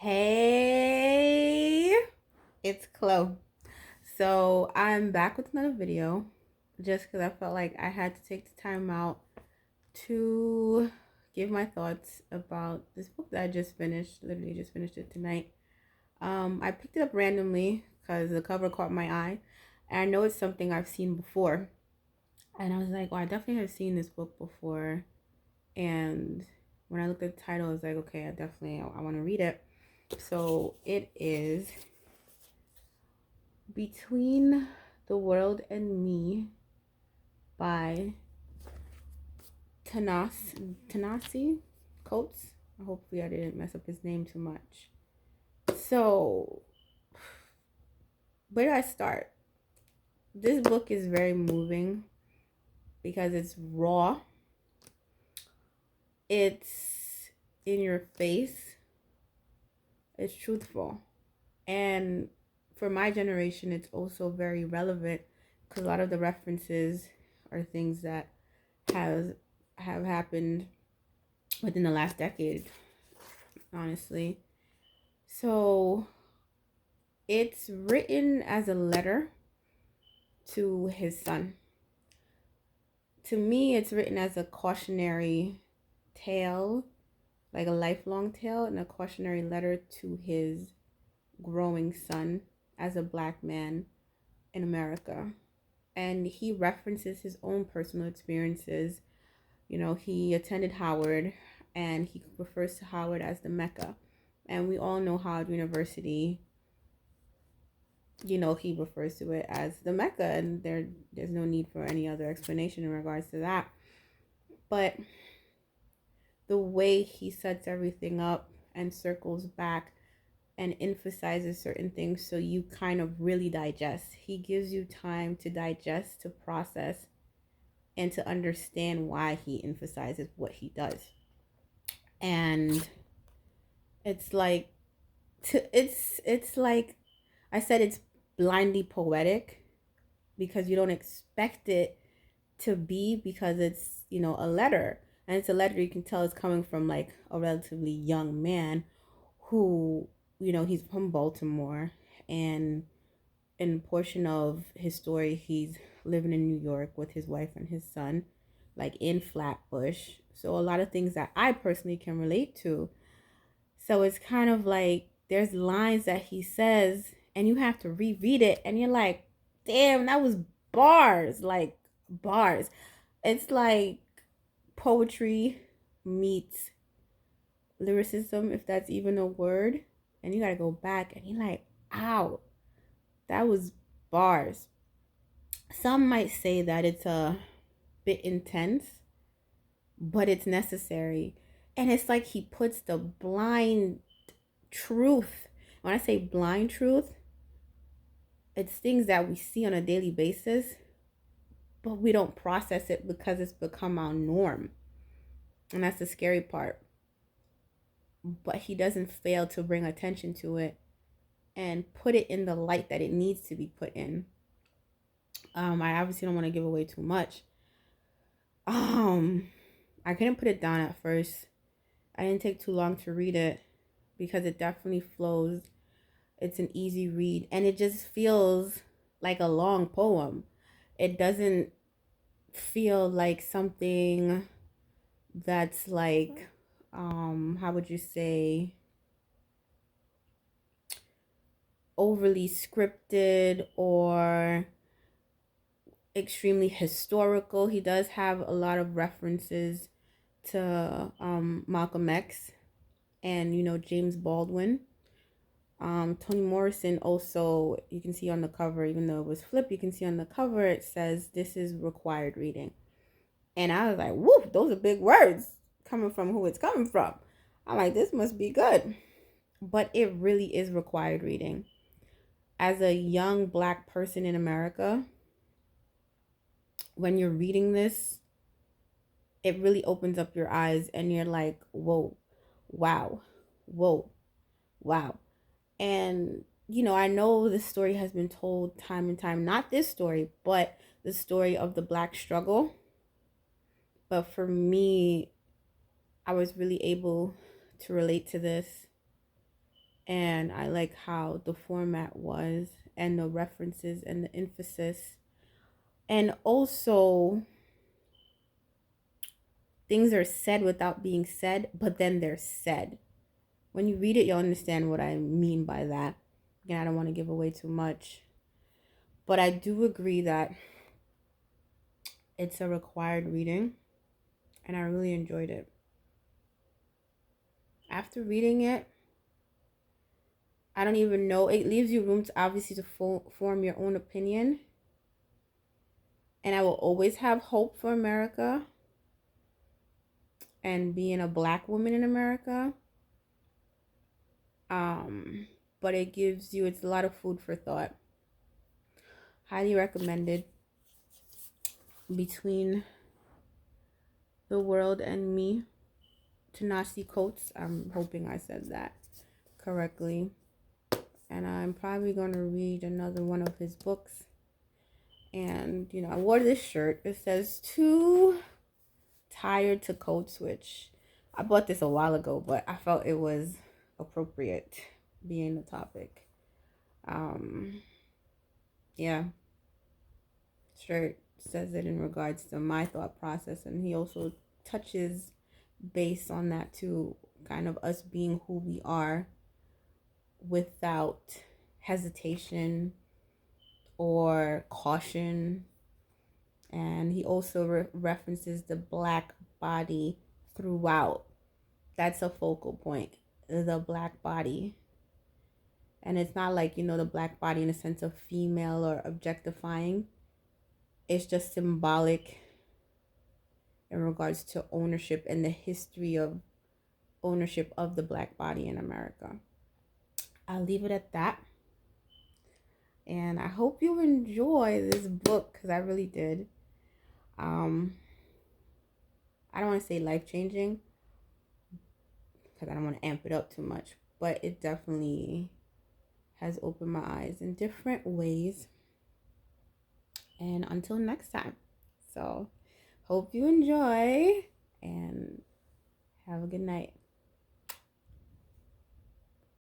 Hey, it's Chloe. So I'm back with another video just because I felt like I had to take the time out to give my thoughts about this book that I just finished. Literally just finished it tonight. I picked it up randomly because the cover caught my eye. And I know it's something I've seen before. And I was like, well, I definitely have seen this book before. And when I looked at the title, I was like, okay, I want to read it. So it is Between the World and Me by Ta-Nehisi Coates. Hopefully I didn't mess up his name too much. So where do I start? This book is very moving because it's raw. It's in your face. It's truthful. And for my generation, it's also very relevant because a lot of the references are things that has have happened within the last decade, honestly. So it's written as a letter to his son. To me, it's written as a cautionary tale, like a lifelong tale, and a cautionary letter to his growing son as a black man in America. And he references his own personal experiences. You know, he attended Howard and he refers to Howard as the Mecca. And we all know Howard University, he refers to it as the Mecca, and there's no need for any other explanation in regards to that. But the way he sets everything up and circles back and emphasizes certain things so you kind of really digest. He gives you time to digest, to process, and to understand why he emphasizes what he does. And it's like it's like I said, it's blindly poetic because you don't expect it to be, because it's, a letter. And it's a letter you can tell is coming from like a relatively young man who, he's from Baltimore, and in a portion of his story he's living in New York with his wife and his son, like in Flatbush. So a lot of things that I personally can relate to. So it's kind of like there's lines that he says and you have to reread it and you're like, damn, that was bars, like bars. It's like poetry meets lyricism, if that's even a word. And you gotta go back and you're like, ow, that was bars. Some might say that it's a bit intense, but it's necessary. And it's like he puts the blind truth. When I say blind truth, it's things that we see on a daily basis, but we don't process it because it's become our norm. And that's the scary part. But he doesn't fail to bring attention to it and put it in the light that it needs to be put in. I obviously don't want to give away too much. I couldn't put it down at first. I didn't take too long to read it because it definitely flows. It's an easy read and it just feels like a long poem. It doesn't feel like something that's like, how would you say, overly scripted or extremely historical. He does have a lot of references to Malcolm X and, James Baldwin. Toni Morrison also, you can see on the cover, even though it was flipped, you can see on the cover it says this is required reading. And I was like, woo, those are big words coming from who it's coming from. I'm like, this must be good. But it really is required reading. As a young black person in America, when you're reading this, it really opens up your eyes and you're like, whoa, wow, whoa, wow. And, I know this story has been told time and time, not this story, but the story of the black struggle. But for me, I was really able to relate to this And I like how the format was, and the references and the emphasis. And also, things are said without being said, but then they're said. When you read it, you'll understand what I mean by that. Again, I don't want to give away too much. But I do agree that it's a required reading, and I really enjoyed it. After reading it, I don't even know. It leaves you room to obviously to form your own opinion. And I will always have hope for America and being a black woman in America. But it gives you, it's a lot of food for thought. Highly recommended. Between the World and Me, Ta-Nehisi Coates. I'm hoping I said that correctly. And I'm probably going to read another one of his books. And, you know, I wore this shirt. It says Too Tired to Code Switch. I bought this a while ago, but I felt it was appropriate being the topic. Yeah. Shirt says it in regards to my thought process. And he also touches base on that too. Kind of us being who we are without hesitation or caution. And he also references the black body throughout. That's a focal point, the black body. And it's not like, you know, the black body in a sense of female or objectifying. It's just symbolic in regards to ownership and the history of ownership of the black body in America. I'll leave it at that. And I hope you enjoy this book, because I really did. I don't want to say life-changing, because I don't want to amp it up too much, but it definitely has opened my eyes in different ways. And until next time. So, hope you enjoy and have a good night.